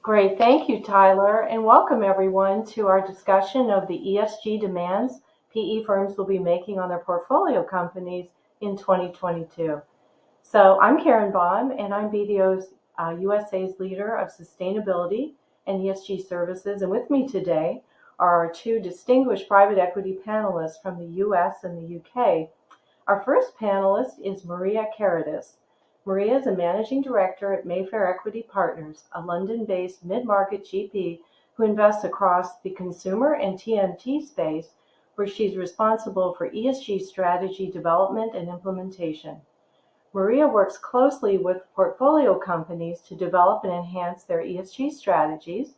Great. Thank you, Tyler, and welcome everyone to our discussion of the ESG demands PE firms will be making on their portfolio companies in 2022. So I'm Karen Baum, and I'm BDO's USA's leader of sustainability and ESG services. And with me today are our two distinguished private equity panelists from the US and the UK. Our first panelist is Maria Caritas. Maria is a managing director at Mayfair Equity Partners, a London-based mid-market GP who invests across the consumer and TMT space, where she's responsible for ESG strategy development and implementation. Maria works closely with portfolio companies to develop and enhance their ESG strategies,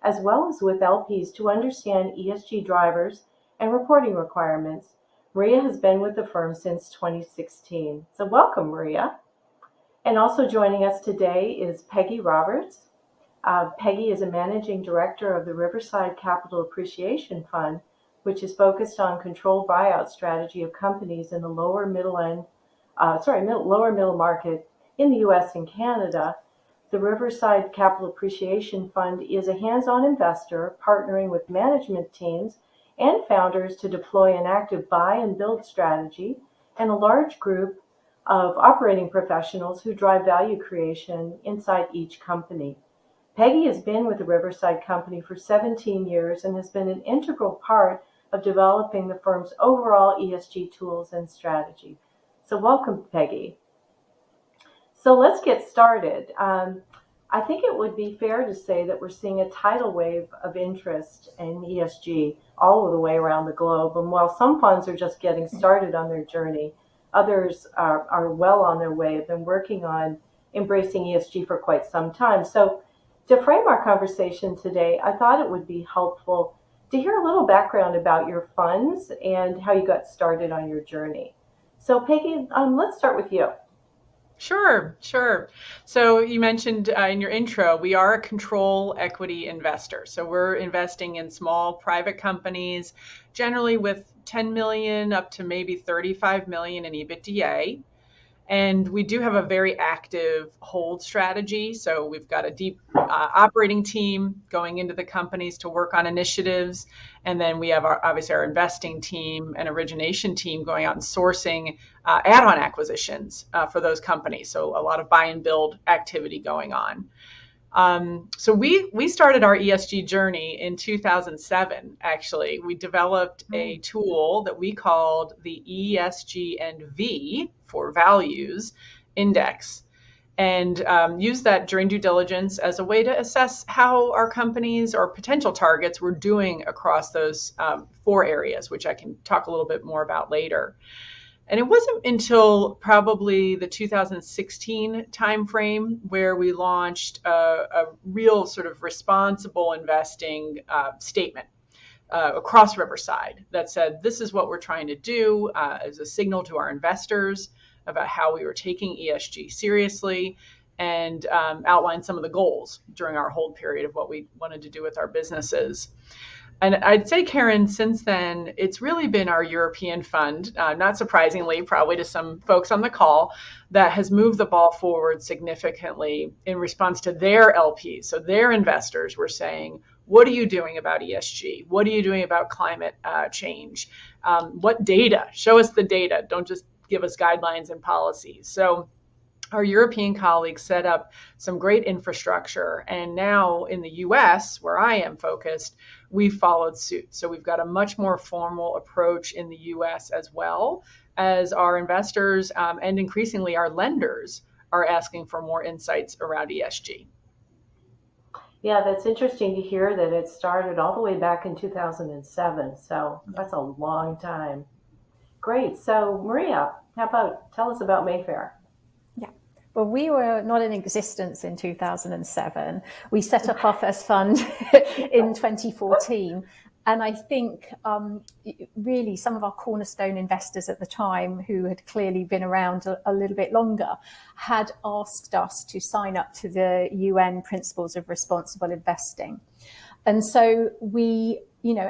as well as with LPs to understand ESG drivers and reporting requirements. Maria has been with the firm since 2016. So welcome, Maria. And also joining us today is Peggy Roberts. Peggy is a managing director of the Riverside Capital Appreciation Fund, which is focused on controlled buyout strategy of companies in the lower middle market in the US and Canada. The Riverside Capital Appreciation Fund is a hands-on investor partnering with management teams and founders to deploy an active buy and build strategy and a large group of operating professionals who drive value creation inside each company. Peggy has been with the Riverside Company for 17 years and has been an integral part of developing the firm's overall ESG tools and strategy. So welcome, Peggy. So let's get started. I think it would be fair to say that we're seeing a tidal wave of interest in ESG all the way around the globe. And while some funds are just getting started on their journey, others are well on their way, have been working on embracing ESG for quite some time. So to frame our conversation today, I thought it would be helpful to hear a little background about your funds and how you got started on your journey. So Peggy, let's start with you. Sure. So you mentioned in your intro, we are a control equity investor. So we're investing in small private companies, generally with 10 million up to maybe 35 million in EBITDA. And we do have a very active hold strategy. So we've got a deep operating team going into the companies to work on initiatives. And then we have obviously our investing team and origination team going out and sourcing add-on acquisitions for those companies. So a lot of buy and build activity going on. So we started our ESG journey in 2007, actually. We developed a tool that we called the ESG and V for values index and used that during due diligence as a way to assess how our companies or potential targets were doing across those four areas, which I can talk a little bit more about later. And it wasn't until probably the 2016 timeframe where we launched a real sort of responsible investing statement across Riverside that said, this is what we're trying to do as a signal to our investors about how we were taking ESG seriously and outline some of the goals during our hold period of what we wanted to do with our businesses. And I'd say, Karen, since then, it's really been our European fund, not surprisingly, probably to some folks on the call, that has moved the ball forward significantly in response to their LPs. So their investors were saying, what are you doing about ESG? What are you doing about climate change? What data? Show us the data. Don't just give us guidelines and policies. So our European colleagues set up some great infrastructure. And now in the US, where I am focused, we've followed suit. So we've got a much more formal approach in the US as well, as our investors and increasingly our lenders are asking for more insights around ESG. Yeah, that's interesting to hear that it started all the way back in 2007. So that's a long time. Great. So Maria, tell us about Mayfair? Well, we were not in existence in 2007. We set up our first fund in 2014. And I think really some of our cornerstone investors at the time, who had clearly been around a little bit longer, had asked us to sign up to the UN Principles of Responsible Investing. And so we,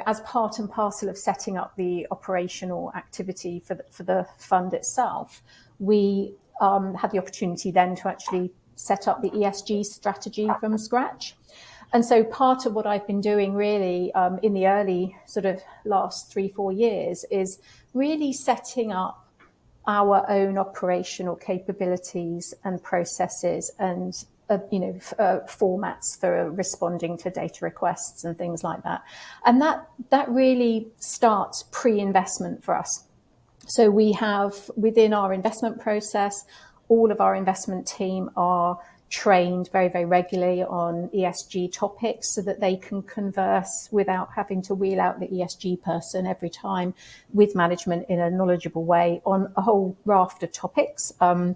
as part and parcel of setting up the operational activity for the fund itself, we had the opportunity then to actually set up the ESG strategy from scratch. And so part of what I've been doing really in the early sort of last 3-4 years is really setting up our own operational capabilities and processes and formats for responding to data requests and things like that. And that really starts pre-investment for us. So we have within our investment process, all of our investment team are trained very, very regularly on ESG topics so that they can converse without having to wheel out the ESG person every time with management in a knowledgeable way on a whole raft of topics. And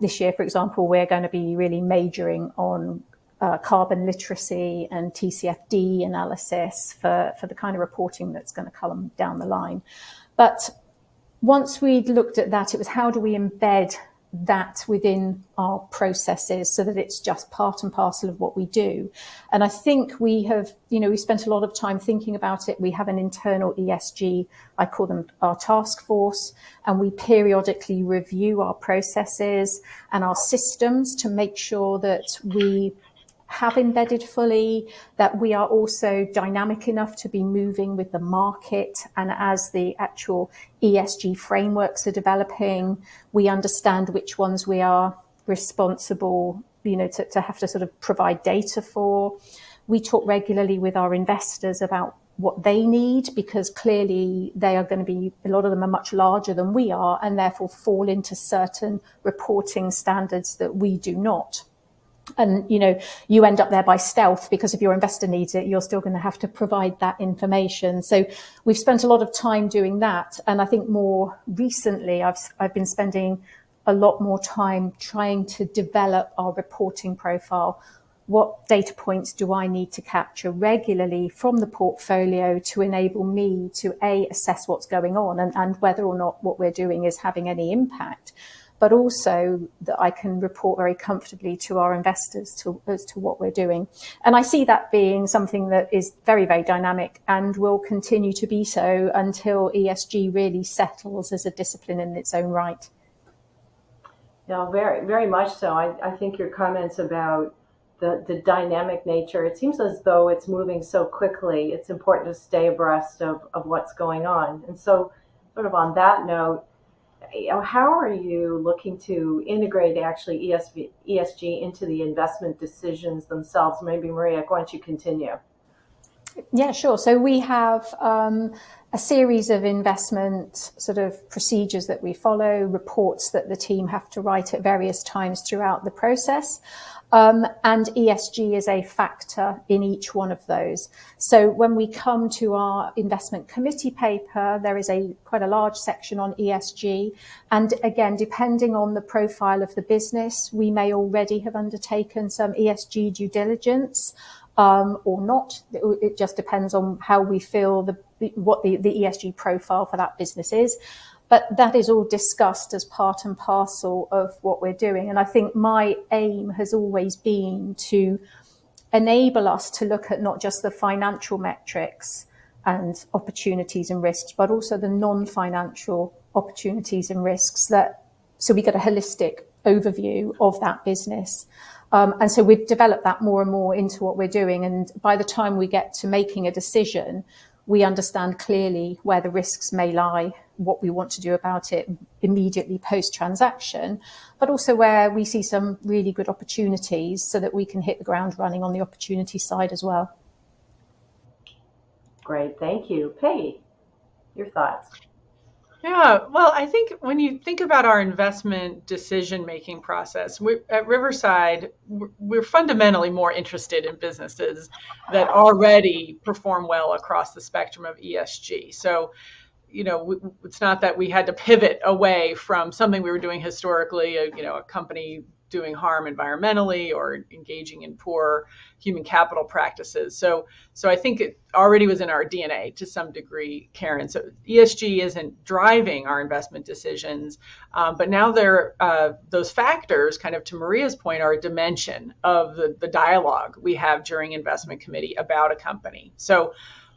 this year, for example, we're going to be really majoring on carbon literacy and TCFD analysis for the kind of reporting that's going to come down the line. But once we'd looked at that, it was how do we embed that within our processes so that it's just part and parcel of what we do. And I think we spent a lot of time thinking about it. We have an internal ESG, I call them our task force, and we periodically review our processes and our systems to make sure that we have embedded fully, that we are also dynamic enough to be moving with the market. And as the actual ESG frameworks are developing, we understand which ones we are responsible, to have to sort of provide data for. We talk regularly with our investors about what they need, because clearly they are going to be, a lot of them are much larger than we are and therefore fall into certain reporting standards that we do not. And, you end up there by stealth, because if your investor needs it, you're still going to have to provide that information. So we've spent a lot of time doing that. And I think more recently, I've been spending a lot more time trying to develop our reporting profile. What data points do I need to capture regularly from the portfolio to enable me to assess what's going on and whether or not what we're doing is having any impact, but also that I can report very comfortably to our investors as to what we're doing. And I see that being something that is very, very dynamic and will continue to be so until ESG really settles as a discipline in its own right. Yeah, very, very much so. I think your comments about the dynamic nature, it seems as though it's moving so quickly. It's important to stay abreast of what's going on. And so sort of on that note, how are you looking to integrate actually ESG into the investment decisions themselves? Maybe Maria, why don't you continue? Yeah, sure. So we have a series of investment sort of procedures that we follow, reports that the team have to write at various times throughout the process. And ESG is a factor in each one of those. So when we come to our investment committee paper, there is quite a large section on ESG. And again, depending on the profile of the business, we may already have undertaken some ESG due diligence or not. It just depends on how we feel what the ESG profile for that business is. But that is all discussed as part and parcel of what we're doing. And I think my aim has always been to enable us to look at not just the financial metrics and opportunities and risks, but also the non-financial opportunities and risks, so we get a holistic overview of that business. And so we've developed that more and more into what we're doing. And by the time we get to making a decision, we understand clearly where the risks may lie, what we want to do about it immediately post-transaction, but also where we see some really good opportunities so that we can hit the ground running on the opportunity side as well. Great, thank you. Peggy, your thoughts? Yeah, well, I think when you think about our investment decision-making process, at Riverside, we're fundamentally more interested in businesses that already perform well across the spectrum of ESG. So, it's not that we had to pivot away from something we were doing historically, a company doing harm environmentally or engaging in poor human capital practices. So I think it already was in our DNA to some degree, Karen. So ESG isn't driving our investment decisions, but now those factors, kind of to Maria's point, are a dimension of the dialogue we have during investment committee about a company. So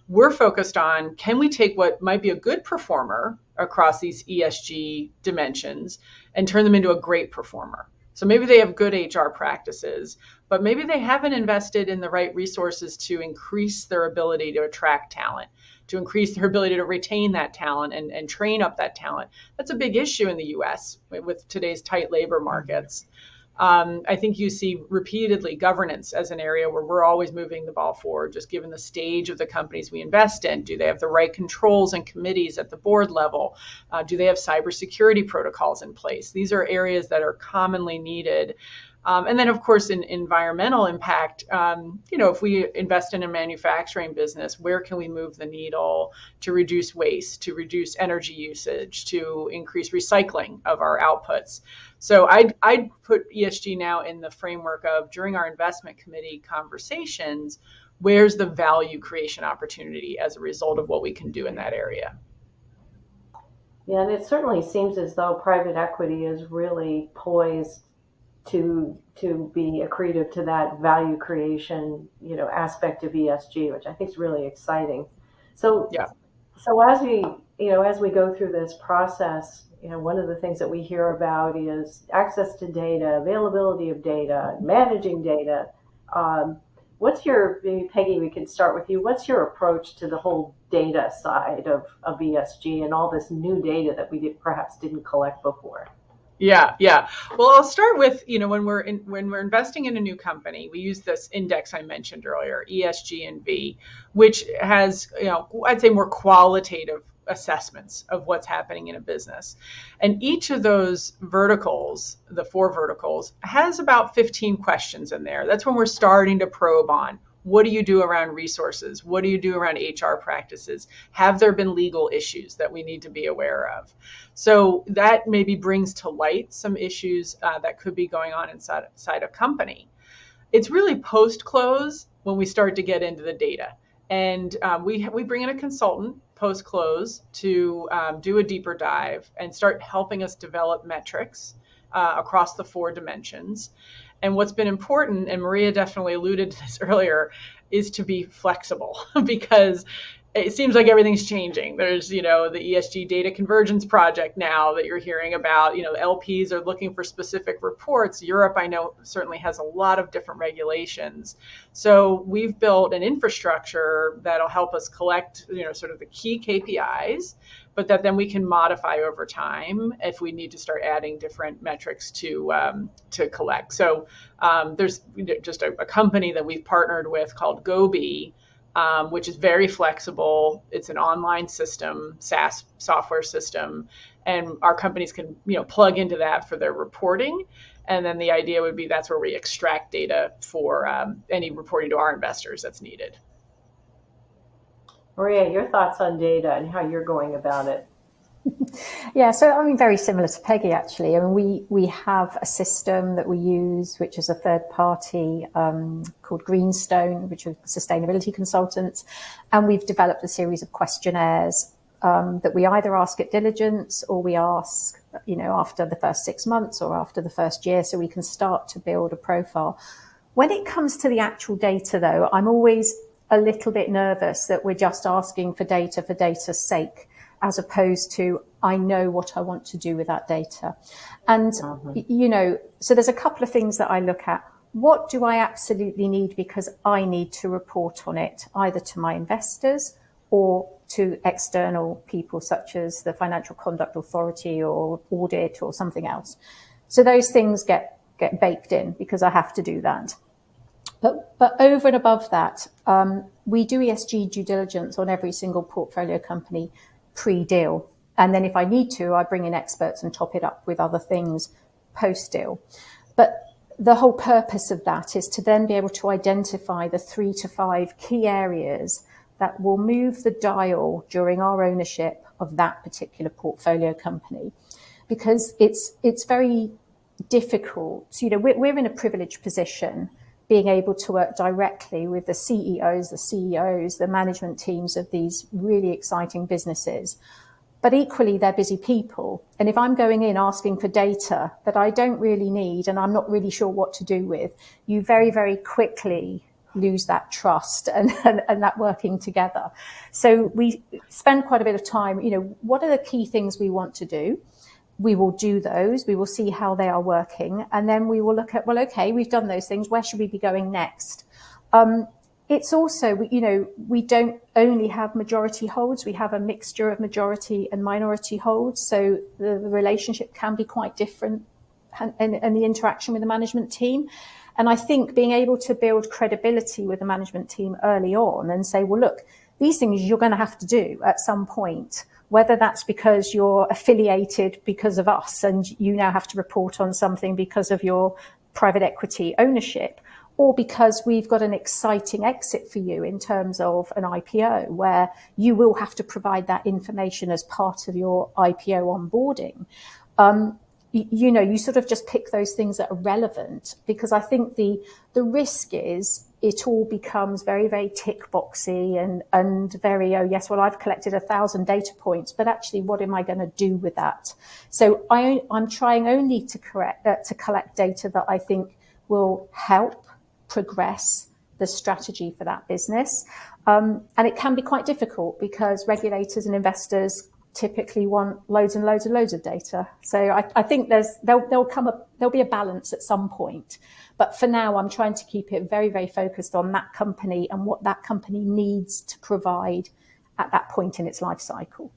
we're focused on, can we take what might be a good performer across these ESG dimensions and turn them into a great performer? So maybe they have good HR practices, but maybe they haven't invested in the right resources to increase their ability to attract talent, to increase their ability to retain that talent and train up that talent. That's a big issue in the US with today's tight labor markets. I think you see repeatedly governance as an area where we're always moving the ball forward, just given the stage of the companies we invest in. Do they have the right controls and committees at the board level? Do they have cybersecurity protocols in place? These are areas that are commonly needed. And then, of course, in environmental impact, if we invest in a manufacturing business, where can we move the needle to reduce waste, to reduce energy usage, to increase recycling of our outputs? So I'd put ESG now in the framework of, during our investment committee conversations, where's the value creation opportunity as a result of what we can do in that area? Yeah, and it certainly seems as though private equity is really poised to be accretive to that value creation, aspect of ESG, which I think is really exciting. So, Yeah. So as we go through this process, one of the things that we hear about is access to data, availability of data, managing data. Maybe Peggy, we can start with you. What's your approach to the whole data side of ESG and all this new data that we perhaps didn't collect before? Yeah. Well, I'll start with, when we're investing in a new company, we use this index I mentioned earlier, ESG and V, which has, I'd say more qualitative assessments of what's happening in a business. And each of those verticals, the 4 verticals, has about 15 questions in there. That's when we're starting to probe on, what do you do around resources? What do you do around HR practices? Have there been legal issues that we need to be aware of? So that maybe brings to light some issues that could be going on inside a company. It's really post-close when we start to get into the data. And we bring in a consultant post-close to do a deeper dive and start helping us develop metrics across the 4 dimensions. And what's been important, and Maria definitely alluded to this earlier, is to be flexible because it seems like everything's changing. There's, the ESG data convergence project now that you're hearing about. LPs are looking for specific reports. Europe, I know, certainly has a lot of different regulations. So we've built an infrastructure that'll help us collect, sort of the key KPIs, but that then we can modify over time if we need to start adding different metrics to collect. So there's just a company that we've partnered with called Gobi, which is very flexible. It's an online system, SaaS software system, and our companies can plug into that for their reporting. And then the idea would be that's where we extract data for any reporting to our investors that's needed. Maria, your thoughts on data and how you're going about it? Yeah, so very similar to Peggy, actually. We have a system that we use, which is a third party called Greenstone, which are sustainability consultants. And we've developed a series of questionnaires that we either ask at diligence or we ask, after the first 6 months or after the first year, so we can start to build a profile. When it comes to the actual data, though, I'm always a little bit nervous that we're just asking for data's sake, as opposed to, I know what I want to do with that data. And, so there's a couple of things that I look at. What do I absolutely need because I need to report on it, either to my investors or to external people, such as the Financial Conduct Authority or audit or something else. So those things get baked in because I have to do that. But over and above that, we do ESG due diligence on every single portfolio company pre-deal. And then if I need to, I bring in experts and top it up with other things post-deal. But the whole purpose of that is to then be able to identify the 3 to 5 key areas that will move the dial during our ownership of that particular portfolio company. Because it's very difficult. We're in a privileged position, being able to work directly with the CEOs, the management teams of these really exciting businesses. But equally, they're busy people. And if I'm going in asking for data that I don't really need and I'm not really sure what to do with, you very, very quickly lose that trust and that working together. So we spend quite a bit of time, what are the key things we want to do? we will do those. We will see how they are working. And then we will look at, well, okay, we've done those things. Where should we be going next? It's also, we don't only have majority holds. We have a mixture of majority and minority holds. So the relationship can be quite different and the interaction with the management team. And I think being able to build credibility with the management team early on and say, well, look, these things you're going to have to do at some point, whether that's because you're affiliated because of us and you now have to report on something because of your private equity ownership, or because we've got an exciting exit for you in terms of an IPO where you will have to provide that information as part of your IPO onboarding. You sort of just pick those things that are relevant, because I think the risk is it all becomes very, very tick boxy and very, oh yes, well, I've collected 1,000 data points, but actually what am I going to do with that? So I'm trying only to collect data that I think will help progress the strategy for that business. And it can be quite difficult because regulators and investors typically want loads and loads and loads of data. So I think there'll be a balance at some point. But for now, I'm trying to keep it very, very focused on that company and what that company needs to provide at that point in its life cycle.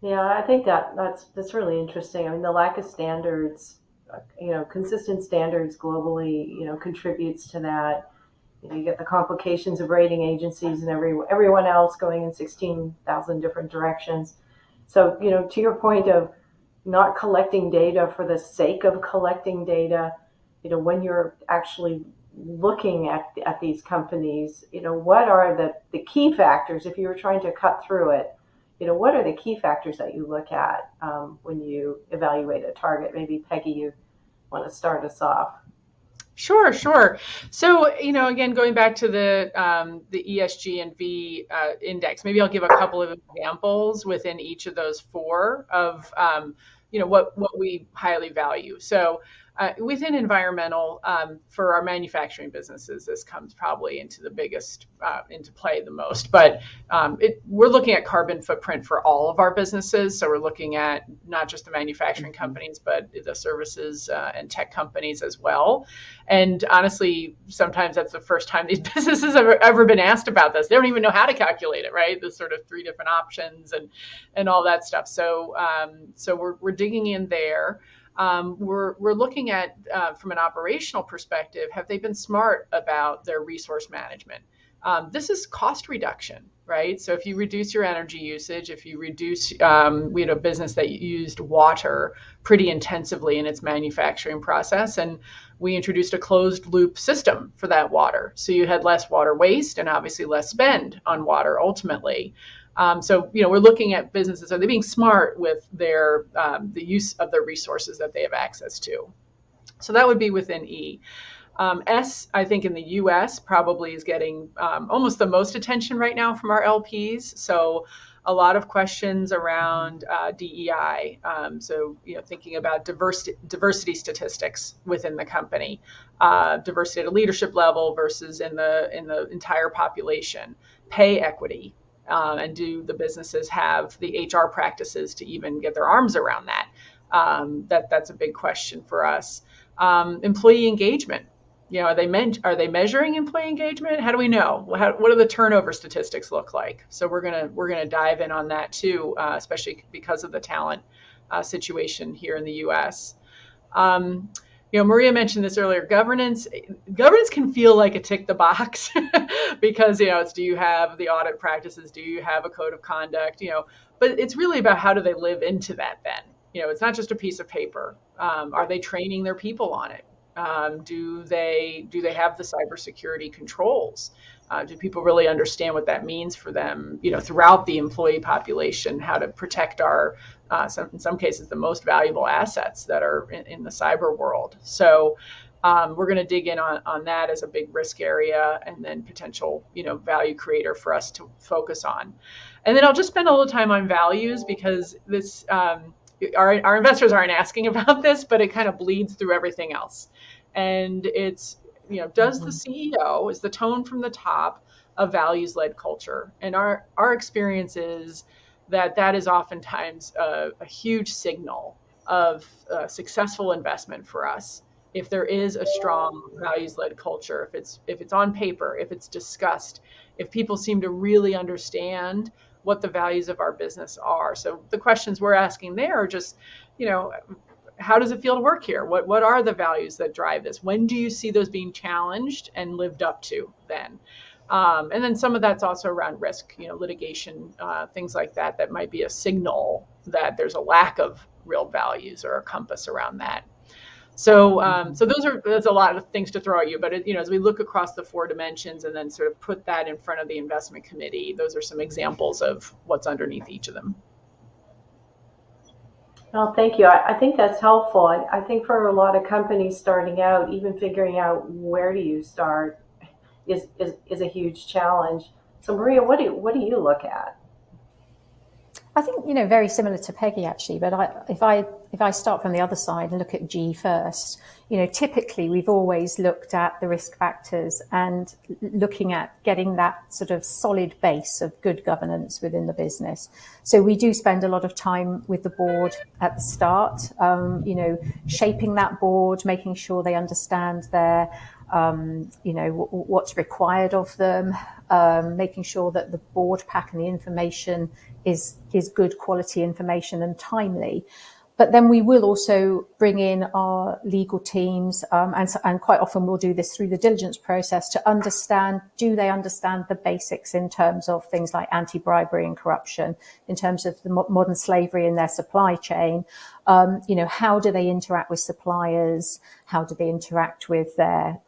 Yeah, I think that's really interesting. I mean, the lack of standards, consistent standards globally, contributes to that. You get the complications of rating agencies and everyone else going in 16,000 different directions. So, to your point of not collecting data for the sake of collecting data, when you're actually looking at these companies, what are the key factors if you were trying to cut through it? What are the key factors that you look at when you evaluate a target? Maybe Peggy, you want to start us off. Sure. So, again, going back to the ESG and V index, maybe I'll give a couple of examples within each of those four of, what we highly value. So within environmental, for our manufacturing businesses, this comes probably into the biggest, into play the most. But we're looking at carbon footprint for all of our businesses. So we're looking at not just the manufacturing companies, but the services and tech companies as well. And honestly, sometimes that's the first time these businesses have ever been asked about this. They don't even know how to calculate it, right? The sort of 3 different options and all that stuff. So we're digging in there. We're looking at, from an operational perspective, have they been smart about their resource management? This is cost reduction, right? So if you reduce your energy usage, if you reduce, we had a business that used water pretty intensively in its manufacturing process, and we introduced a closed loop system for that water. So you had less water waste and obviously less spend on water ultimately. So, we're looking at businesses, are they being smart with their the use of the resources that they have access to? So that would be within E. S, I think in the US probably is getting almost the most attention right now from our LPs. So a lot of questions around DEI. So, thinking about diversity statistics within the company, diversity at a leadership level versus in the entire population, pay equity. And do the businesses have the HR practices to even get their arms around that? That's a big question for us. Employee engagement. Are they measuring employee engagement? How do we know? What do the turnover statistics look like? So we're gonna dive in on that too, especially because of the talent situation here in the U.S. Maria mentioned this earlier. Governance can feel like a tick the box because, it's, do you have the audit practices? Do you have a code of conduct? But it's really about how do they live into that then? It's not just a piece of paper. Are they training their people on it? Do they have the cybersecurity controls? Do people really understand what that means for them, throughout the employee population, how to protect our, in some cases, the most valuable assets that are in the cyber world? So we're going to dig in on that as a big risk area and then potential, value creator for us to focus on. And then I'll just spend a little time on values because this, our investors aren't asking about this, but it kind of bleeds through everything else. And it's, does the CEO, is the tone from the top a values-led culture? And our experience is that is oftentimes a huge signal of a successful investment for us. If there is a strong values-led culture, if it's on paper, if it's discussed, if people seem to really understand what the values of our business are. So the questions we're asking there are just, how does it feel to work here? What are the values that drive this? When do you see those being challenged and lived up to then? And then some of that's also around risk, litigation, things like that, that might be a signal that there's a lack of real values or a compass around that. So there's a lot of things to throw at you, but as we look across the 4 dimensions and then sort of put that in front of the investment committee, those are some examples of what's underneath each of them. Well, thank you. I think that's helpful. I think for a lot of companies starting out, even figuring out where do you start is a huge challenge. So Maria, what do you look at? I think, very similar to Peggy actually, but if I start from the other side and look at G first, typically we've always looked at the risk factors and looking at getting that sort of solid base of good governance within the business. So we do spend a lot of time with the board at the start, shaping that board, making sure they understand their what's required of them, making sure that the board pack and the information is good quality information and timely. But then we will also bring in our legal teams, and quite often we'll do this through the diligence process to understand, do they understand the basics in terms of things like anti-bribery and corruption, in terms of the modern slavery in their supply chain? How do they interact with suppliers? How do they interact with their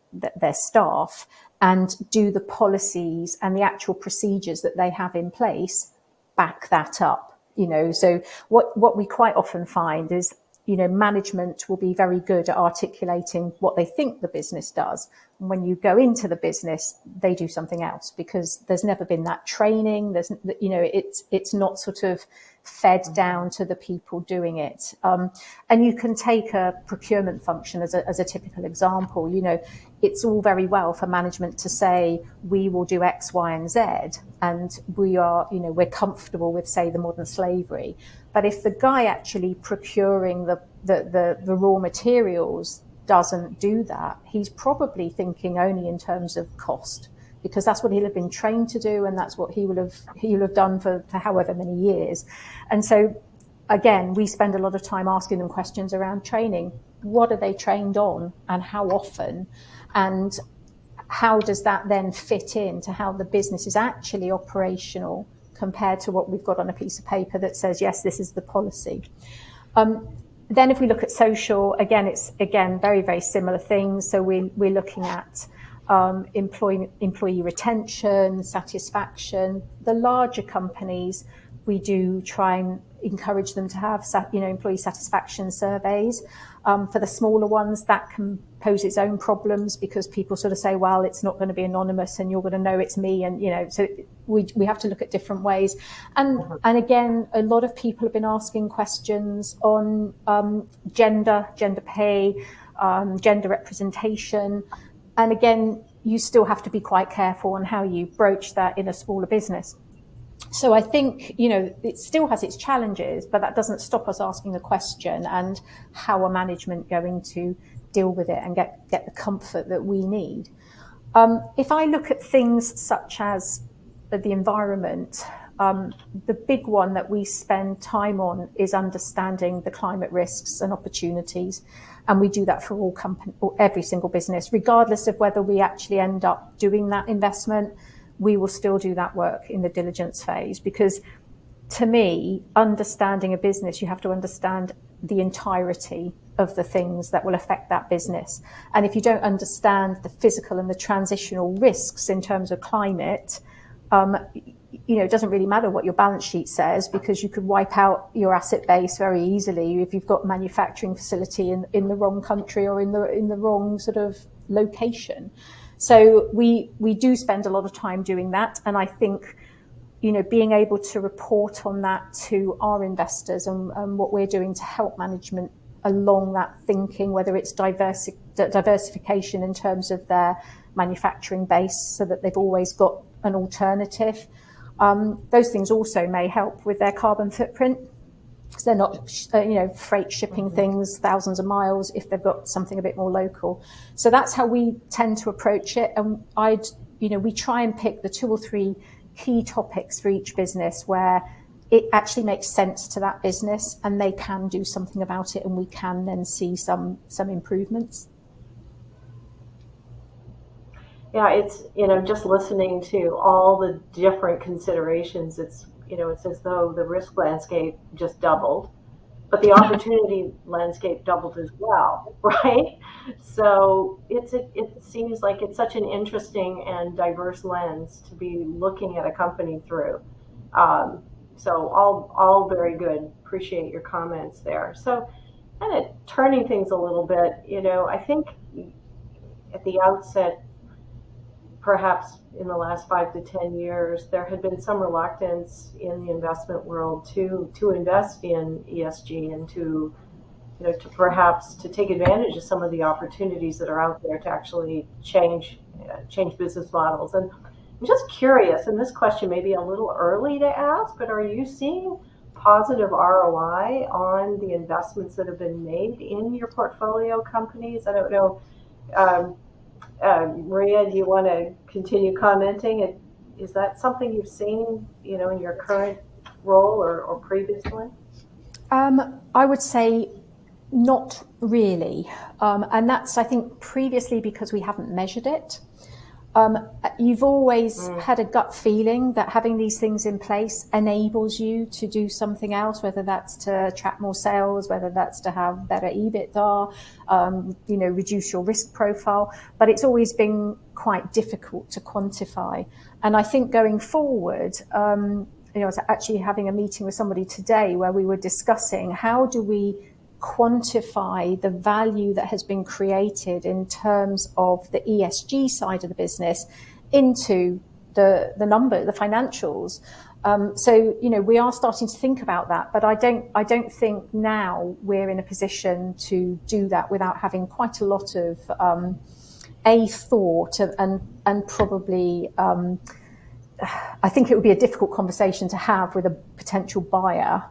staff? And do the policies and the actual procedures that they have in place back that up? So what we quite often find is, management will be very good at articulating what they think the business does. And when you go into the business, they do something else because there's never been that training. It's not sort of fed down to the people doing it. And you can take a procurement function as a typical example. It's all very well for management to say, we will do X, Y, and Z, and we're comfortable with, say, the modern slavery. But if the guy actually procuring the raw materials doesn't do that, he's probably thinking only in terms of cost, because that's what he'll have been trained to do, and that's what he will have done for however many years. And so, again, we spend a lot of time asking them questions around training. What are they trained on, and how often? And how does that then fit into how the business is actually operational compared to what we've got on a piece of paper that says, yes, this is the policy. Then if we look at social, it's very, very similar things. So we're looking at employee retention, satisfaction. The larger companies, we do try and encourage them to have, employee satisfaction surveys. For the smaller ones, that can pose its own problems because people sort of say, well, it's not going to be anonymous and you're going to know it's me. And, so we have to look at different ways. And again, a lot of people have been asking questions on gender pay, gender representation. And again, you still have to be quite careful on how you broach that in a smaller business. So I think, it still has its challenges, but that doesn't stop us asking the question, and how are management going to deal with it and get the comfort that we need? If I look at things such as the environment, the big one that we spend time on is understanding the climate risks and opportunities. And we do that for all company, or every single business, regardless of whether we actually end up doing that investment. We will still do that work in the diligence phase, because to me, understanding a business, you have to understand the entirety of the things that will affect that business. And if you don't understand the physical and the transitional risks in terms of climate, it doesn't really matter what your balance sheet says, because you could wipe out your asset base very easily if you've got a manufacturing facility in the wrong country or in the wrong sort of location. So we do spend a lot of time doing that. And I think, being able to report on that to our investors and what we're doing to help management along that thinking, whether it's diversification in terms of their manufacturing base so that they've always got an alternative, Those things also may help with their carbon footprint. So they're not, freight shipping things thousands of miles if they've got something a bit more local. So that's how we tend to approach it. And we try and pick the 2 or 3 key topics for each business where it actually makes sense to that business and they can do something about it, and we can then see some improvements. Yeah, it's, just listening to all the different considerations, it's as though the risk landscape just doubled, but the opportunity landscape doubled as well, right? So it seems like it's such an interesting and diverse lens to be looking at a company through. So all very good. Appreciate your comments there. So kind of turning things a little bit, I think at the outset, perhaps in the last 5 to 10 years, there had been some reluctance in the investment world to invest in ESG and to perhaps to take advantage of some of the opportunities that are out there to actually change business models. And I'm just curious, and this question may be a little early to ask, but are you seeing positive ROI on the investments that have been made in your portfolio companies? I don't know. Maria, do you want to continue commenting? Is that something you've seen, in your current role or previous one? I would say not really. And that's, I think, previously because we haven't measured it. You've always had a gut feeling that having these things in place enables you to do something else, whether that's to attract more sales, whether that's to have better EBITDA, reduce your risk profile. But it's always been quite difficult to quantify. And I think going forward, I was actually having a meeting with somebody today where we were discussing how do we quantify the value that has been created in terms of the ESG side of the business into the financials. So we are starting to think about that, but I don't think now we're in a position to do that without having quite a lot of thought and probably I think it would be a difficult conversation to have with a potential buyer.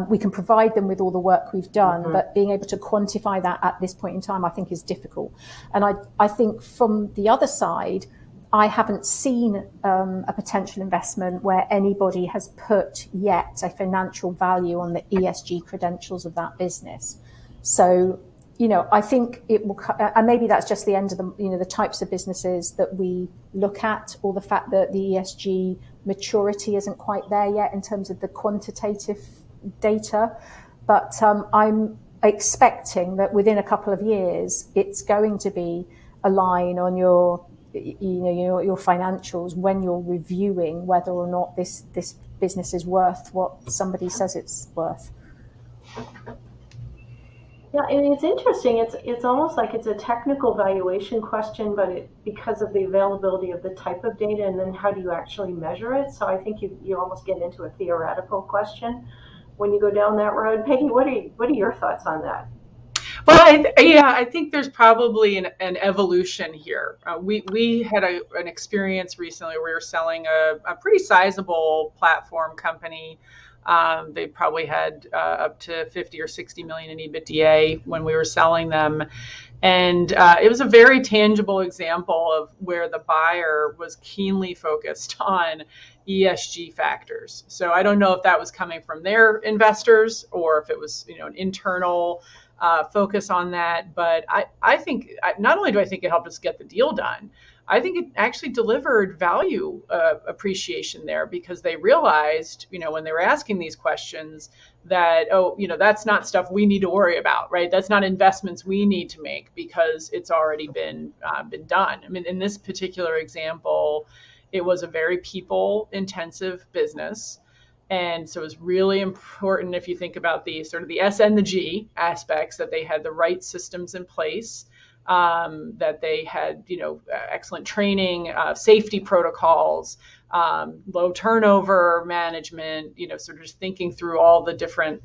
We can provide them with all the work we've done, but being able to quantify that at this point in time, I think is difficult. And I think from the other side, I haven't seen a potential investment where anybody has put yet a financial value on the ESG credentials of that business. So, I think it will, and maybe that's just the end of the types of businesses that we look at, or the fact that the ESG maturity isn't quite there yet in terms of the quantitative data, but I'm expecting that within a couple of years it's going to be a line on your financials when you're reviewing whether or not this business is worth what somebody says it's worth. Yeah, and it's interesting. It's almost like it's a technical valuation question, but because of the availability of the type of data, and then how do you actually measure it? So I think you almost get into a theoretical question when you go down that road. Peggy, what are your thoughts on that? Well, I think there's probably an evolution here. We had an experience recently where we were selling a pretty sizable platform company. They probably had up to 50 or 60 million in EBITDA when we were selling them. And it was a very tangible example of where the buyer was keenly focused on ESG factors. So I don't know if that was coming from their investors or if it was, an internal focus on that. But I think not only do I think it helped us get the deal done, I think it actually delivered value appreciation there, because they realized, when they were asking these questions that, that's not stuff we need to worry about, right? That's not investments we need to make because it's already been done. I mean, in this particular example, it was a very people intensive business. And so it was really important, if you think about the sort of the S and the G aspects, that they had the right systems in place. that they had, excellent training, safety protocols, low turnover management, sort of just thinking through all the different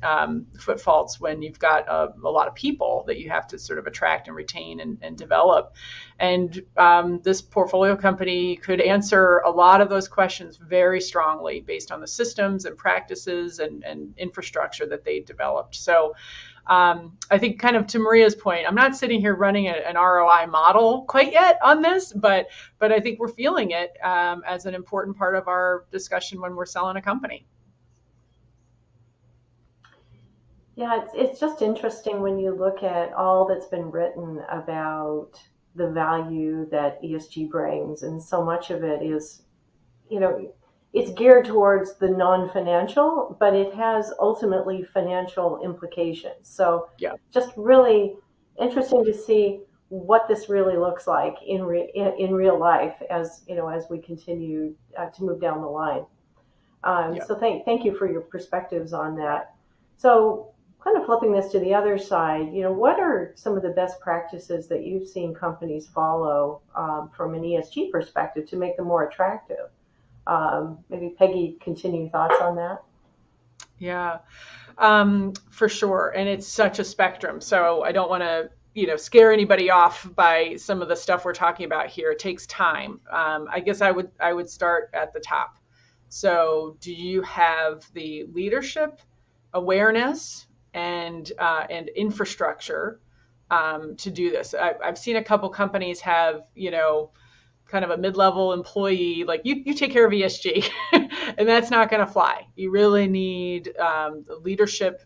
footfalls when you've got a lot of people that you have to sort of attract and retain and develop. And this portfolio company could answer a lot of those questions very strongly based on the systems and practices and infrastructure that they developed. So I think, kind of to Maria's point, I'm not sitting here running an ROI model quite yet on this, but I think we're feeling it as an important part of our discussion when we're selling a company. Yeah, it's just interesting when you look at all that's been written about the value that ESG brings, and so much of it is, it's geared towards the non-financial, but it has ultimately financial implications. So yeah, just really interesting to see what this really looks like in real life as we continue to move down the line. So thank you for your perspectives on that. So kind of flipping this to the other side, what are some of the best practices that you've seen companies follow from an ESG perspective to make them more attractive? Maybe Peggy, continue thoughts on that? Yeah, for sure. And it's such a spectrum. So I don't want to, scare anybody off by some of the stuff we're talking about here. It takes time. I guess I would start at the top. So do you have the leadership, awareness, and infrastructure to do this? I've seen a couple companies have, kind of a mid-level employee, like you take care of ESG, and that's not going to fly. You really need the leadership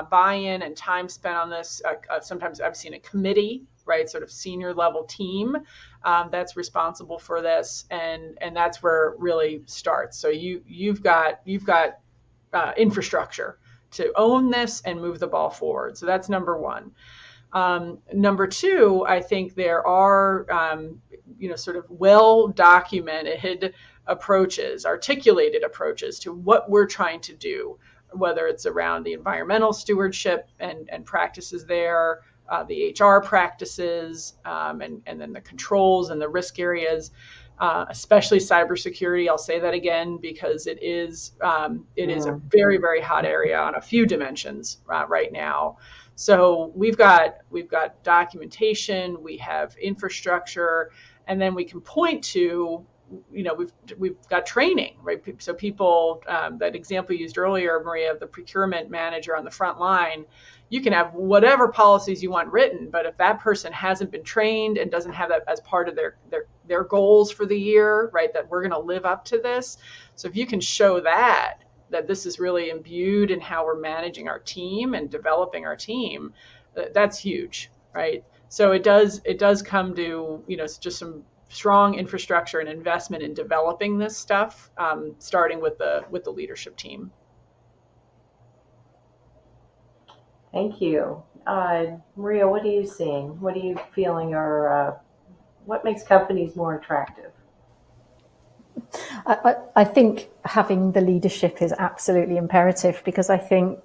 buy-in and time spent on this. Sometimes I've seen a committee, right, sort of senior level team that's responsible for this, and that's where it really starts. So you've got infrastructure to own this and move the ball forward. So that's number one. Number two, I think there are, sort of well-documented approaches, articulated approaches to what we're trying to do, whether it's around the environmental stewardship and practices there, the HR practices, and then the controls and the risk areas, especially cybersecurity. I'll say that again because it is a very, very hot area on a few dimensions right now. So we've got documentation, we have infrastructure, and then we can point to, we've got training, right? So people, that example you used earlier, Maria, of the procurement manager on the front line, you can have whatever policies you want written, but if that person hasn't been trained and doesn't have that as part of their goals for the year, right, that we're going to live up to this. So if you can show that this is really imbued in how we're managing our team and developing our team, that's huge, right? So it does come to, just some strong infrastructure and investment in developing this stuff, starting with the leadership team. Thank you. Maria, what are you seeing? What are you feeling what makes companies more attractive? I think having the leadership is absolutely imperative, because I think,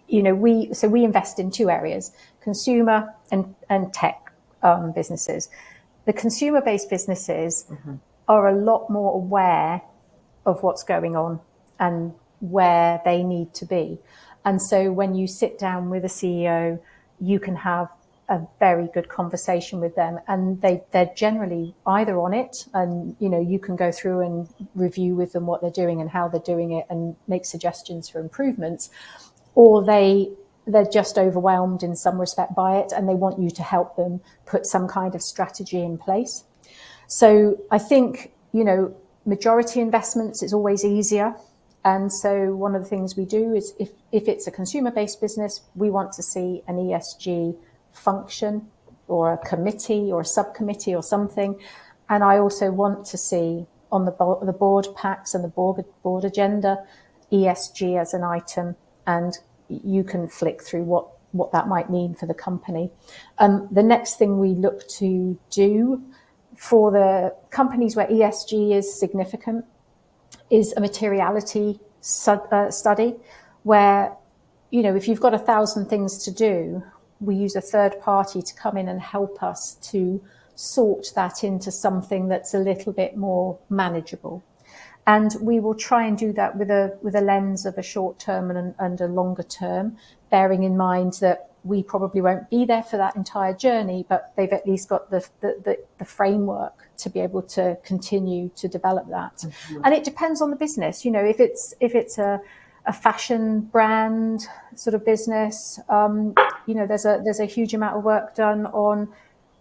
we invest in two areas, consumer and tech businesses. The consumer-based businesses are a lot more aware of what's going on and where they need to be. And so when you sit down with a CEO, you can have a very good conversation with them, and they're generally either on it, and you can go through and review with them what they're doing and how they're doing it and make suggestions for improvements, or they're just overwhelmed in some respect by it and they want you to help them put some kind of strategy in place. So I think majority investments is always easier. And so one of the things we do is if it's a consumer-based business, we want to see an ESG function or a committee or a subcommittee or something. And I also want to see on the board packs and the board agenda, ESG as an item, and you can flick through what that might mean for the company. The next thing we look to do for the companies where ESG is significant is a materiality study where, if you've got 1,000 things to do, we use a third party to come in and help us to sort that into something that's a little bit more manageable. And we will try and do that with a lens of a short term and a longer term, bearing in mind that we probably won't be there for that entire journey, but they've at least got the framework to be able to continue to develop that. Mm-hmm. And it depends on the business. If it's a fashion brand sort of business, there's a huge amount of work done on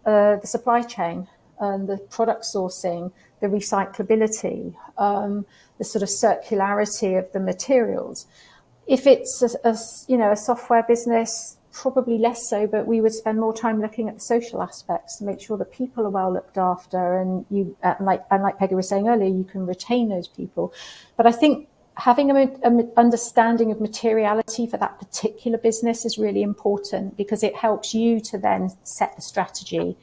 the supply chain and the product sourcing, the recyclability, the sort of circularity of the materials. If it's a software business, probably less so, but we would spend more time looking at the social aspects to make sure that people are well looked after, and like Peggy was saying earlier, you can retain those people. But I think having an understanding of materiality for that particular business is really important, because it helps you to then set the strategy.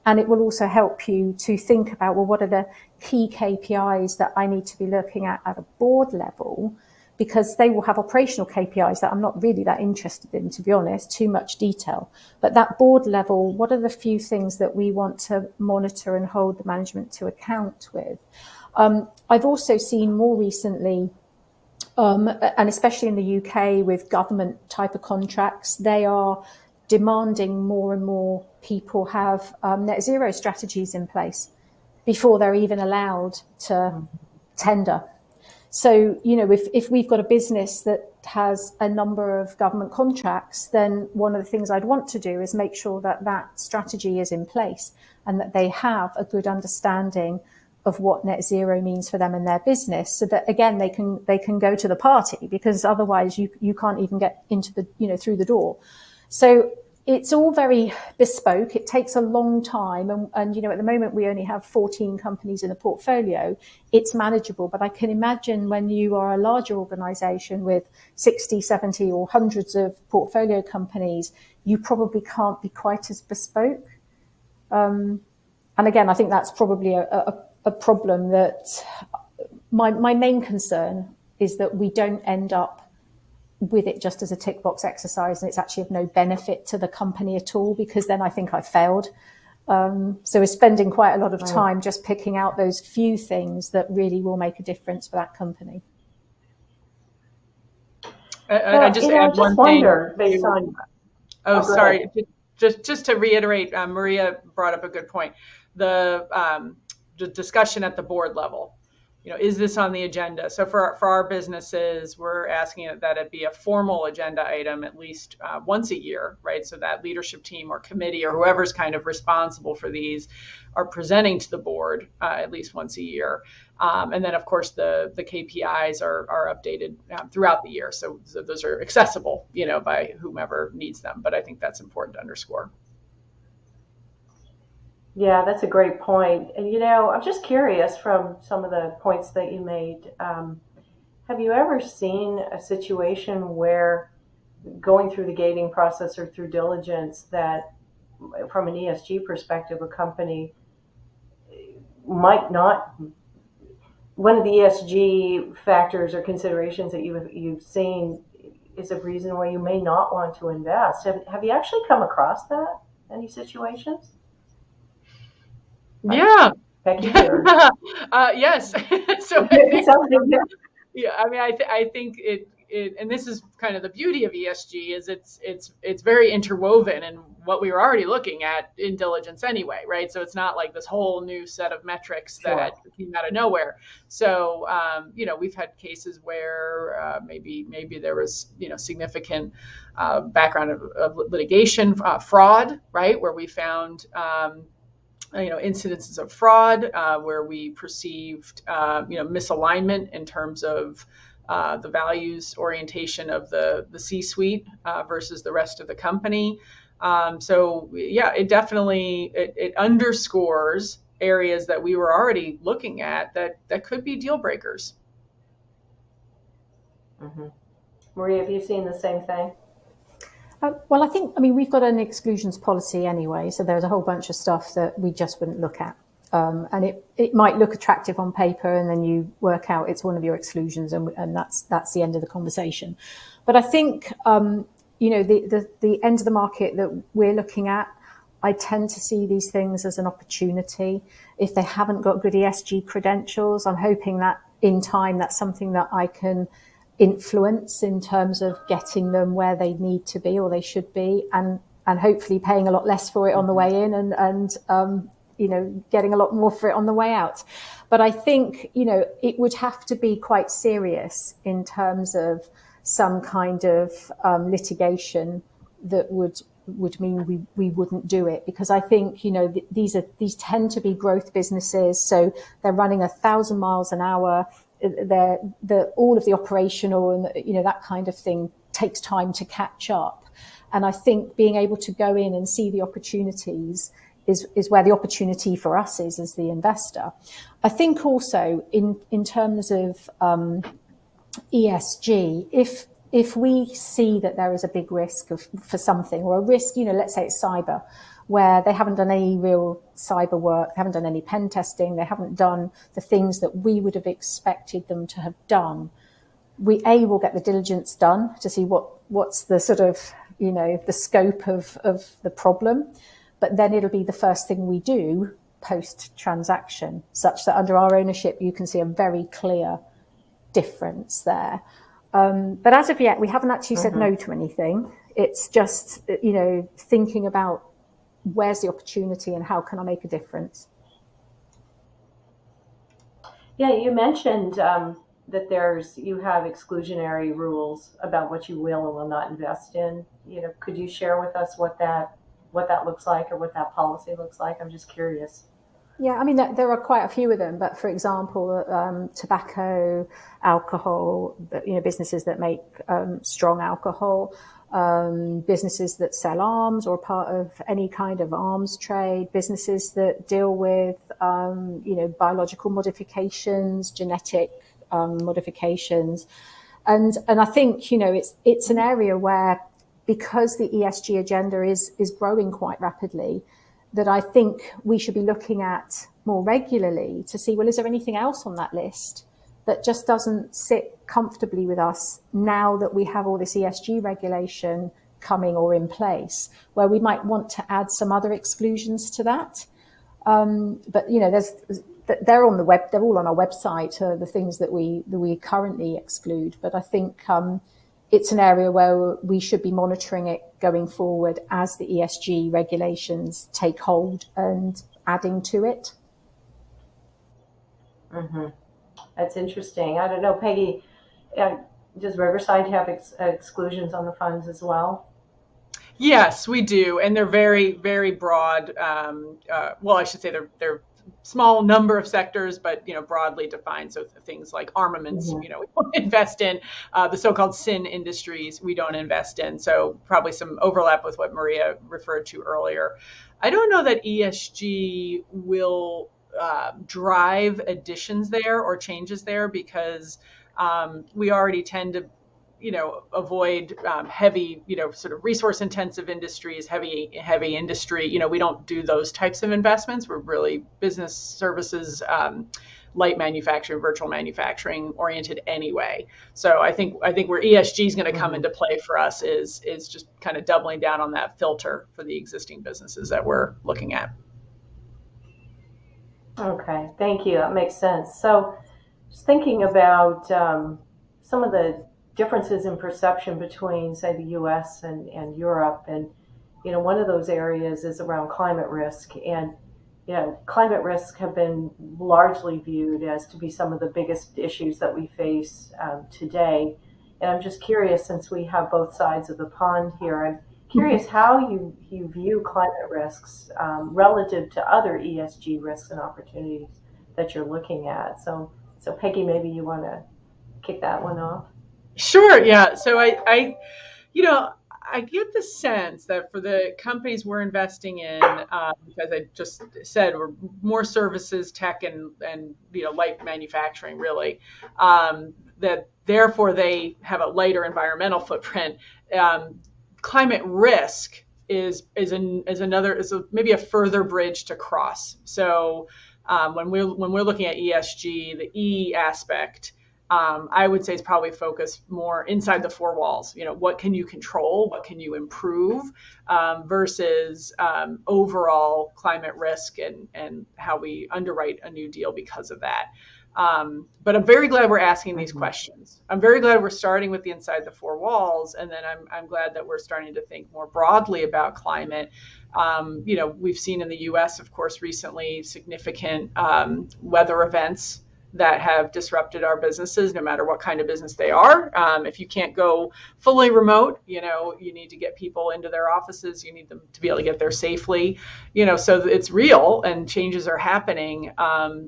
And it will also help you to think about, well, what are the key KPIs that I need to be looking at a board level, because they will have operational KPIs that I'm not really that interested in, to be honest, too much detail. But that board level, what are the few things that we want to monitor and hold the management to account with? I've also seen more recently, and especially in the UK with government type of contracts, they are demanding more and more people have net zero strategies in place before they're even allowed to tender. So, if we've got a business that has a number of government contracts, then one of the things I'd want to do is make sure that that strategy is in place and that they have a good understanding of what net zero means for them and their business, so that again they can go to the party, because otherwise you can't even get into the through the door. So it's all very bespoke. It takes a long time. And at the moment, we only have 14 companies in the portfolio. It's manageable. But I can imagine when you are a larger organization with 60, 70 or hundreds of portfolio companies, you probably can't be quite as bespoke. And again, I think that's probably a problem that my main concern is that we don't end up with it just as a tick box exercise, and it's actually of no benefit to the company at all, because then I think I've failed. So we're spending quite a lot of time just picking out those few things that really will make a difference for that company. I just add one wonder, thing. Based on, sorry. Just to reiterate, Maria brought up a good point. The discussion at the board level. Is this on the agenda? So for our businesses, we're asking that it be a formal agenda item at least once a year, right? So that leadership team or committee or whoever's kind of responsible for these are presenting to the board at least once a year. And then, of course, the KPIs are updated throughout the year. So those are accessible, by whomever needs them. But I think that's important to underscore. Yeah, that's a great point. And, I'm just curious from some of the points that you made. Have you ever seen a situation where going through the gating process or through diligence that from an ESG perspective, a company might not, one of the ESG factors or considerations that you've seen is a reason why you may not want to invest? Have you actually come across that? Any situations? Yeah. Becky, yes. So I think it, and this is kind of the beauty of ESG, is it's very interwoven in what we were already looking at in diligence anyway, right? So it's not like this whole new set of metrics that came out of nowhere. So we've had cases where maybe there was significant background of litigation, fraud, right, where we found incidences of fraud where we perceived, misalignment in terms of the values orientation of the C-suite versus the rest of the company. So yeah, it definitely, it underscores areas that we were already looking at that could be deal breakers. Mm-hmm. Maria, have you seen the same thing? Well, I think, we've got an exclusions policy anyway, so there's a whole bunch of stuff that we just wouldn't look at. And it might look attractive on paper, and then you work out it's one of your exclusions, and that's the end of the conversation. But I think the end of the market that we're looking at, I tend to see these things as an opportunity. If they haven't got good ESG credentials, I'm hoping that in time that's something that I can influence in terms of getting them where they need to be or they should be, and hopefully paying a lot less for it on the way in, and getting a lot more for it on the way out. But I think, it would have to be quite serious in terms of some kind of litigation that would mean we wouldn't do it, because I think these tend to be growth businesses, so they're running 1,000 miles an hour. All of the operational and that kind of thing takes time to catch up, and I think being able to go in and see the opportunities is where the opportunity for us is as the investor. I think also in terms of ESG, if we see that there is a big risk for something, or a risk, let's say it's cyber, where they haven't done any real cyber work, they haven't done any pen testing, they haven't done the things that we would have expected them to have done, we will get the diligence done to see what's the sort of, the scope of the problem. But then it'll be the first thing we do post-transaction, such that under our ownership, you can see a very clear difference there. But as of yet, we haven't actually said no to anything. It's just, thinking about where's the opportunity and how can I make a difference. Yeah, you mentioned that you have exclusionary rules about what you will and will not invest in. Could you share with us what that looks like, or what that policy looks like? I'm just curious. Yeah, I mean, there are quite a few of them, but for example, tobacco, alcohol, businesses that make strong alcohol, businesses that sell arms or are part of any kind of arms trade, businesses that deal with, biological modifications, genetic modifications. And I think, it's an area where, because the ESG agenda is growing quite rapidly, that I think we should be looking at more regularly to see, well, is there anything else on that list that just doesn't sit comfortably with us now that we have all this ESG regulation coming or in place, where we might want to add some other exclusions to that. But they're on the web, they're all on our website, the things that we currently exclude. But I think it's an area where we should be monitoring it going forward as the ESG regulations take hold and adding to it. Mm-hmm. That's interesting. I don't know, Peggy, does Riverside have exclusions on the funds as well? Yes, we do, and they're very, very broad. Well, I should say they're small number of sectors, but broadly defined. So things like armaments, we don't invest in. The so-called sin industries, we don't invest in. So probably some overlap with what Maria referred to earlier. I don't know that ESG will drive additions there or changes there, because we already tend to avoid heavy, sort of resource intensive industries, heavy industry. We don't do those types of investments. We're really business services, light manufacturing, virtual manufacturing oriented anyway. So I think where ESG is going to come into play for us is just kind of doubling down on that filter for the existing businesses that we're looking at. Okay, thank you. That makes sense. So just thinking about some of the differences in perception between, say, the U.S. and Europe, and one of those areas is around climate risk, and climate risks have been largely viewed as to be some of the biggest issues that we face today. And I'm just curious, since we have both sides of the pond here, I'm curious how you view climate risks relative to other ESG risks and opportunities that you're looking at. So Peggy, maybe you want to kick that one off. Sure. Yeah. So I get the sense that for the companies we're investing in, as I just said, we're more services, tech, and light manufacturing, really, that therefore they have a lighter environmental footprint. Climate risk is maybe a further bridge to cross. So when we're looking at ESG, the E aspect I would say it's probably focused more inside the four walls. What can you control? What can you improve versus overall climate risk and how we underwrite a new deal because of that. But I'm very glad we're asking these questions. I'm very glad we're starting with the inside the four walls, and then I'm glad that we're starting to think more broadly about climate. We've seen in the U.S., of course, recently significant weather events that have disrupted our businesses, no matter what kind of business they are. If you can't go fully remote, you need to get people into their offices. You need them to be able to get there safely, so it's real and changes are happening.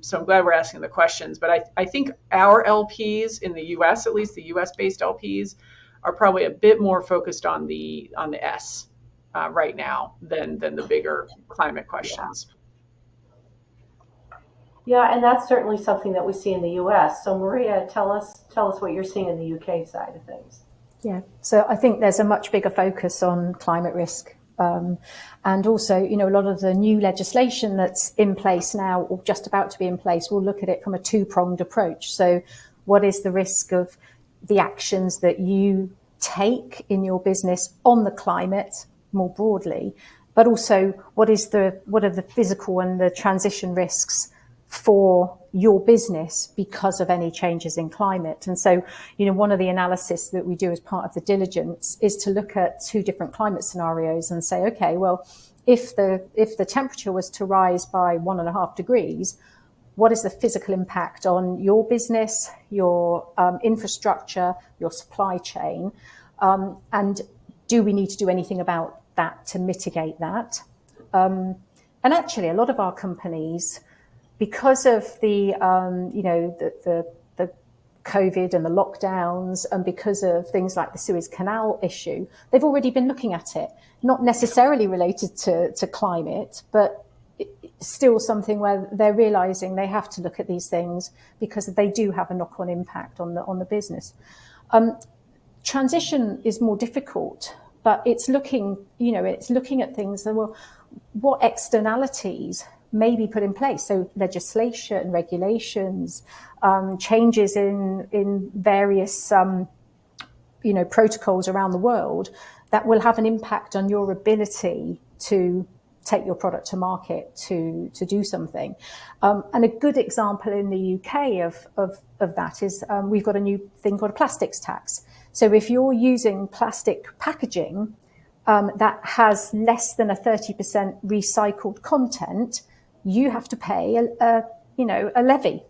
So I'm glad we're asking the questions. But I think our LPs in the U.S., at least the U.S.-based LPs, are probably a bit more focused on the S right now than the bigger climate questions. Yeah, and that's certainly something that we see in the U.S. So Maria, tell us what you're seeing in the UK side of things. Yeah, so I think there's a much bigger focus on climate risk. And also, a lot of the new legislation that's in place now, or just about to be in place, will look at it from a two-pronged approach. So what is the risk of the actions that you take in your business on the climate more broadly, but also what are the physical and the transition risks for your business because of any changes in climate. And so, one of the analysis that we do as part of the diligence is to look at two different climate scenarios and say, okay, well, if the temperature was to rise by 1.5 degrees, what is the physical impact on your business, your infrastructure, your supply chain? And do we need to do anything about that to mitigate that? And actually, a lot of our companies, because of the COVID and the lockdowns, and because of things like the Suez Canal issue, they've already been looking at it, not necessarily related to climate, but still something where they're realizing they have to look at these things because they do have a knock-on impact on the business. Transition is more difficult, but it's looking at things that, well, what externalities may be put in place. So legislation, regulations, changes in various, protocols around the world that will have an impact on your ability to take your product to market, to do something. And a good example in the UK of that is we've got a new thing called a plastics tax. So if you're using plastic packaging that has less than a 30% recycled content, you have to pay a levy,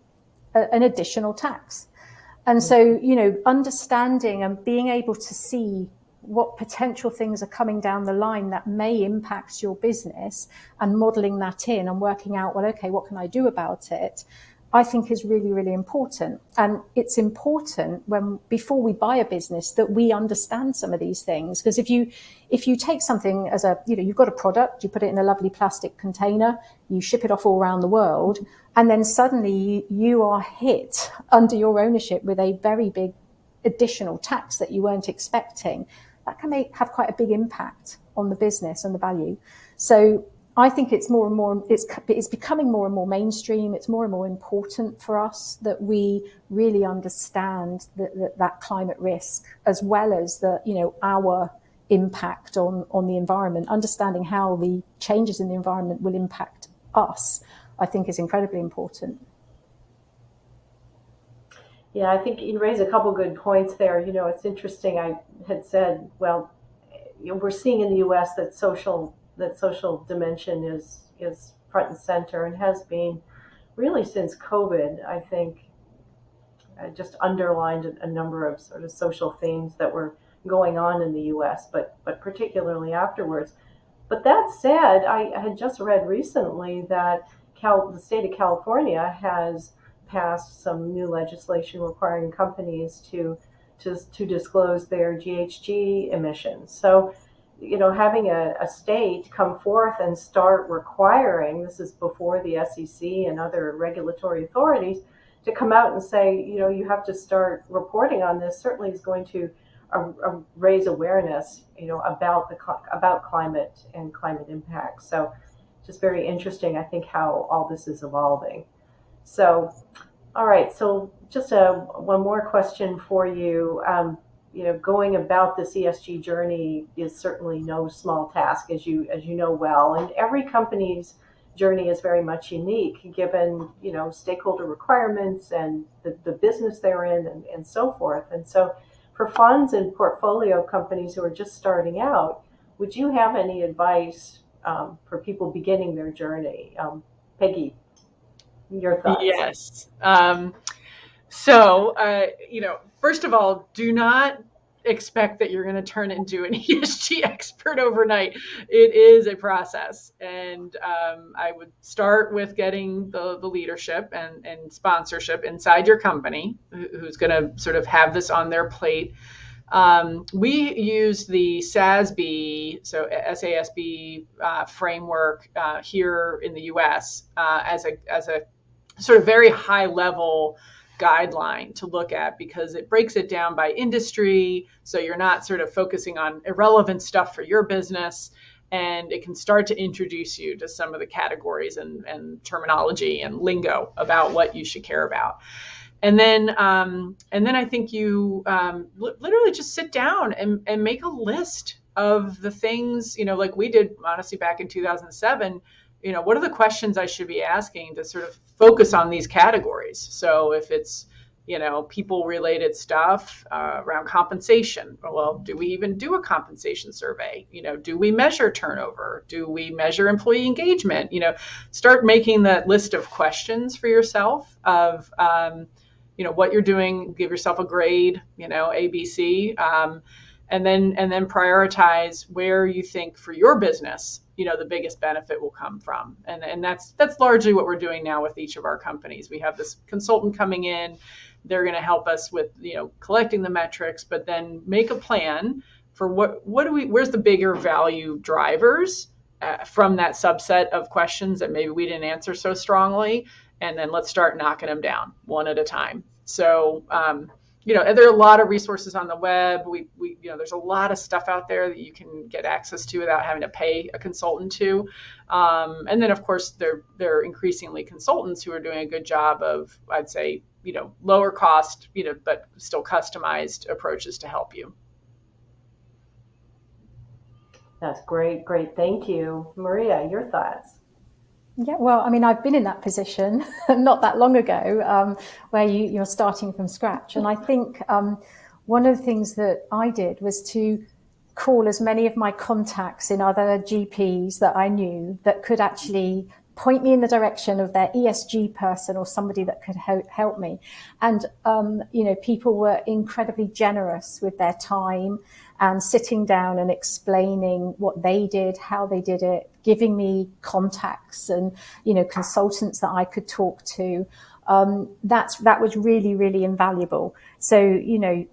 an additional tax. And so, understanding and being able to see what potential things are coming down the line that may impact your business and modeling that in and working out, well, okay, what can I do about it? I think is really, really important. And it's important before we buy a business that we understand some of these things. Because if you take something as you've got a product, you put it in a lovely plastic container, you ship it off all around the world, and then suddenly you are hit under your ownership with a very big additional tax that you weren't expecting, that can have quite a big impact on the business and the value. So I think it's more and more, it's becoming more and more mainstream. It's more and more important for us that we really understand that climate risk, as well as our impact on the environment. Understanding how the changes in the environment will impact us, I think, is incredibly important. Yeah, I think you raise a couple good points there. It's interesting. I had said, well, we're seeing in the U.S. that social dimension is front and center and has been really since COVID. I think just underlined a number of sort of social themes that were going on in the U.S., but particularly afterwards. But that said, I had just read recently that the state of California has passed some new legislation requiring companies to disclose their GHG emissions. So, having a state come forth and start requiring, this is before the SEC and other regulatory authorities, to come out and say, you have to start reporting on this, certainly is going to raise awareness, about climate and climate impacts. So just very interesting, I think, how all this is evolving. So, all right, so just one more question for you. Going about this ESG journey is certainly no small task, as you know well, and every company's journey is very much unique, given stakeholder requirements and the business they're in, and so forth. And so, for funds and portfolio companies who are just starting out, would you have any advice for people beginning their journey? Peggy, your thoughts? Yes. First of all, do not expect that you're going to turn into an ESG expert overnight. It is a process. And I would start with getting the leadership and sponsorship inside your company who's going to sort of have this on their plate. We use the SASB, so SASB framework here in the US as a sort of very high level guideline to look at, because it breaks it down by industry. So you're not sort of focusing on irrelevant stuff for your business, and it can start to introduce you to some of the categories and terminology and lingo about what you should care about. And then I think you literally just sit down and make a list of the things, like we did, honestly, back in 2007. What are the questions I should be asking to sort of focus on these categories? So if it's, people related stuff around compensation, well, do we even do a compensation survey? Do we measure turnover? Do we measure employee engagement? Start making that list of questions for yourself of, what you're doing, give yourself a grade, A, B, C, and then prioritize where you think for your business, the biggest benefit will come from. And that's largely what we're doing now with each of our companies. We have this consultant coming in. They're going to help us with, collecting the metrics, but then make a plan for where's the bigger value drivers from that subset of questions that maybe we didn't answer so strongly. And then let's start knocking them down one at a time. So, there are a lot of resources on the web. There's a lot of stuff out there that you can get access to without having to pay a consultant to. And then, of course, there are increasingly consultants who are doing a good job of, I'd say, lower cost, but still customized approaches to help you. That's great. Thank you. Maria, your thoughts? Yeah, well, I mean, I've been in that position not that long ago, where you're starting from scratch. And I think one of the things that I did was to call as many of my contacts in other GPs that I knew that could actually point me in the direction of their ESG person or somebody that could help me. And, people were incredibly generous with their time and sitting down and explaining what they did, how they did it, giving me contacts and, consultants that I could talk to. That was really, really invaluable. So,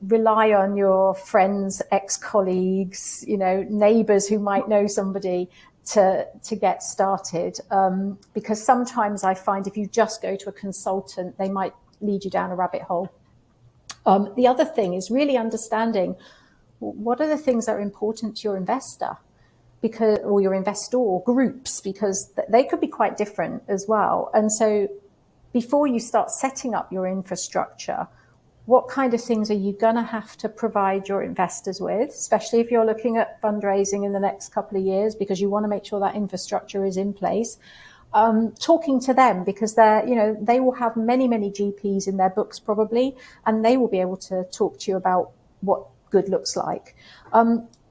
rely on your friends, ex-colleagues, neighbors who might know somebody to get started. Because sometimes I find if you just go to a consultant, they might lead you down a rabbit hole. The other thing is really understanding what are the things that are important to your investor, or your investor groups, because they could be quite different as well. And so before you start setting up your infrastructure, what kind of things are you going to have to provide your investors with, especially if you're looking at fundraising in the next couple of years, because you want to make sure that infrastructure is in place. Talking to them, because they will have many, many GPs in their books probably, and they will be able to talk to you about what good looks like.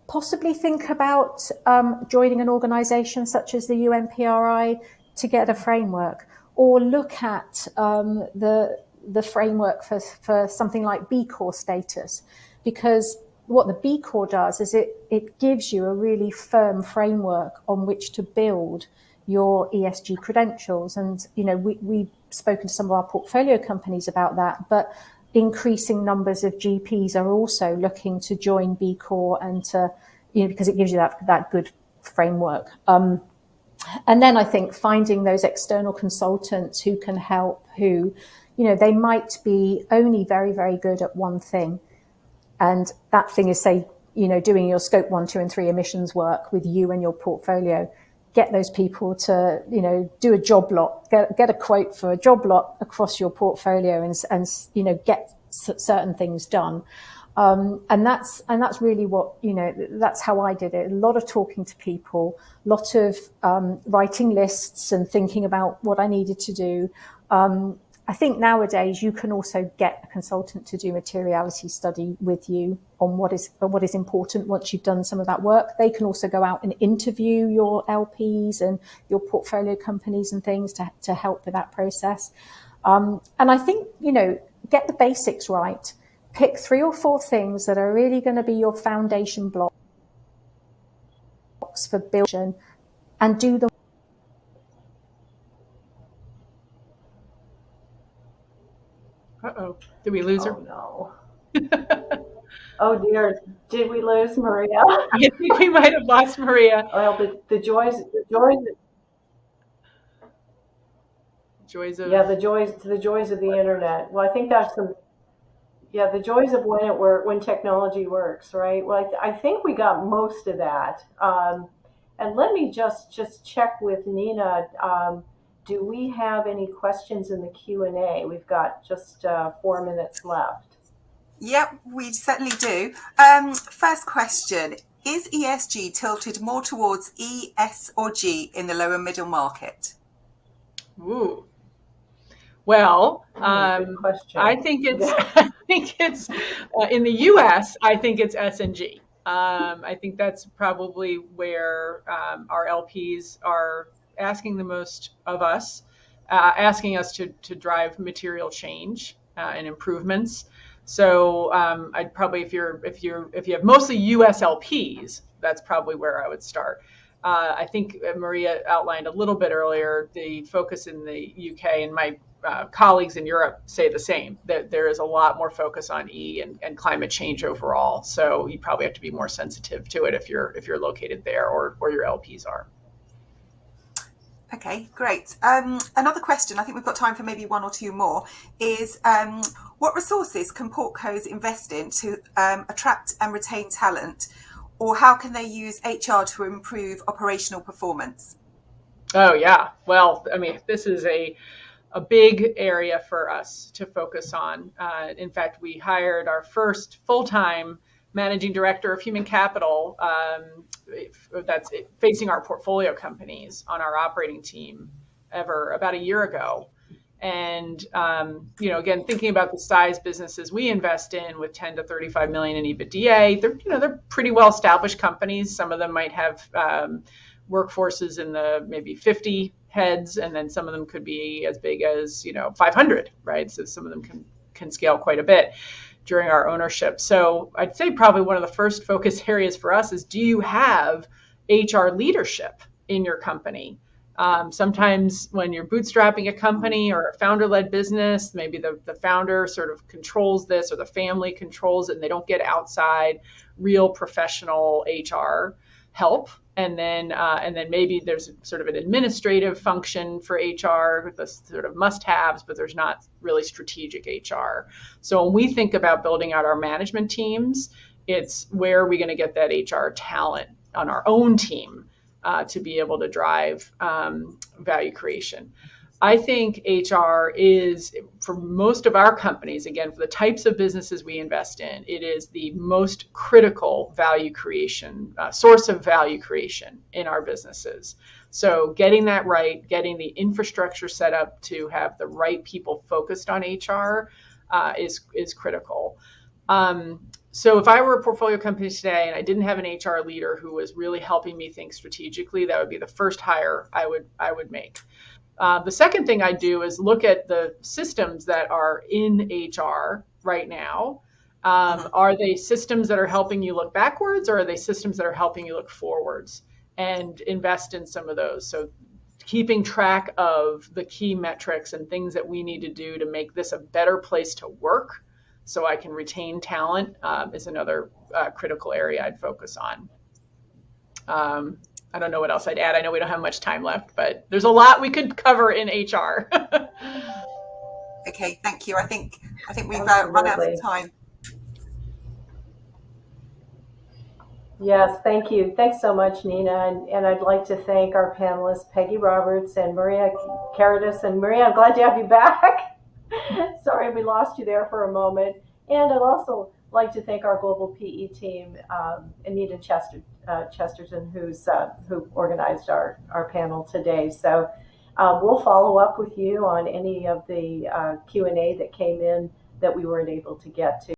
Possibly think about joining an organization such as the UNPRI to get a framework, or look at the framework for something like B Corp status, because what the B Corp does is it gives you a really firm framework on which to build your ESG credentials. And, we've spoken to some of our portfolio companies about that, but increasing numbers of GPs are also looking to join B Corp and to, because it gives you that good framework. And then I think finding those external consultants who can help, who, they might be only very, very good at one thing. And that thing is, say, doing your scope 1, 2, and 3 emissions work with you and your portfolio. get those people to, do a job lot, get a quote for a job lot across your portfolio and get certain things done. And that's really what, that's how I did it. A lot of talking to people, a lot of writing lists and thinking about what I needed to do. I think nowadays you can also get a consultant to do materiality study with you on what is important once you've done some of that work. They can also go out and interview your LPs and your portfolio companies and things to help with that process. And I think, get the basics right. Pick 3 or 4 things that are really going to be your foundation blocks for building and do them. Uh-oh. Did we lose her? Oh, no. Oh, dear. Did we lose Maria? I think we might have lost Maria. Well, the joys of The joys of the internet. Well, I think that's the joys of when technology works, right? Well, I think we got most of that. And let me just check with Nina. Do we have any questions in the Q&A? We've got just 4 minutes left. Yep, we certainly do. First question, is ESG tilted more towards E, S or G in the lower middle market? Ooh. Well, good question. I think it's in the U.S. I think it's S and G. I think that's probably where our LPs are asking the most of us, asking us to drive material change and improvements. So I'd probably, if you have mostly U.S. LPs, that's probably where I would start. I think Maria outlined a little bit earlier the focus in the UK, and my colleagues in Europe say the same, that there is a lot more focus on E and climate change overall. So you probably have to be more sensitive to it if you're located there or your LPs are. Okay, great. Another question, I think we've got time for maybe 1 or 2 more, is what resources can portcos invest in to attract and retain talent, or how can they use HR to improve operational performance? Oh, yeah. Well, I mean, this is a big area for us to focus on. In fact, we hired our first full-time managing director of human capital that's facing our portfolio companies on our operating team about a year ago. And, again, thinking about the size businesses we invest in with 10 to 35 million in EBITDA, they're pretty well established companies. Some of them might have workforces in the maybe 50 heads, and then some of them could be as big as 500, right? So some of them can scale quite a bit during our ownership. So I'd say probably one of the first focus areas for us is, do you have HR leadership in your company? Sometimes when you're bootstrapping a company or a founder-led business, maybe the founder sort of controls this or the family controls it, and they don't get outside real professional HR help. And then maybe there's sort of an administrative function for HR, the sort of must-haves, but there's not really strategic HR. So when we think about building out our management teams, it's where are we going to get that HR talent on our own team to be able to drive value creation. I think HR is, for most of our companies, again, for the types of businesses we invest in, it is the most critical value creation, source of value creation in our businesses. So getting that right, getting the infrastructure set up to have the right people focused on HR is critical. So if I were a portfolio company today and I didn't have an HR leader who was really helping me think strategically, that would be the first hire I would make. The second thing I do is look at the systems that are in HR right now. Are they systems that are helping you look backwards, or are they systems that are helping you look forwards? And invest in some of those. So keeping track of the key metrics and things that we need to do to make this a better place to work so I can retain talent is another critical area I'd focus on. I don't know what else I'd add. I know we don't have much time left, but there's a lot we could cover in HR. Okay, thank you. I think we've run out of time. Yes, thank you. Thanks so much, Nina. And I'd like to thank our panelists, Peggy Roberts and Maria Caritas. And Maria, I'm glad to have you back. Sorry we lost you there for a moment. And I'd also like to thank our global PE team, Anita Chesterton, who organized our panel today. So we'll follow up with you on any of the Q&A that came in that we weren't able to get to.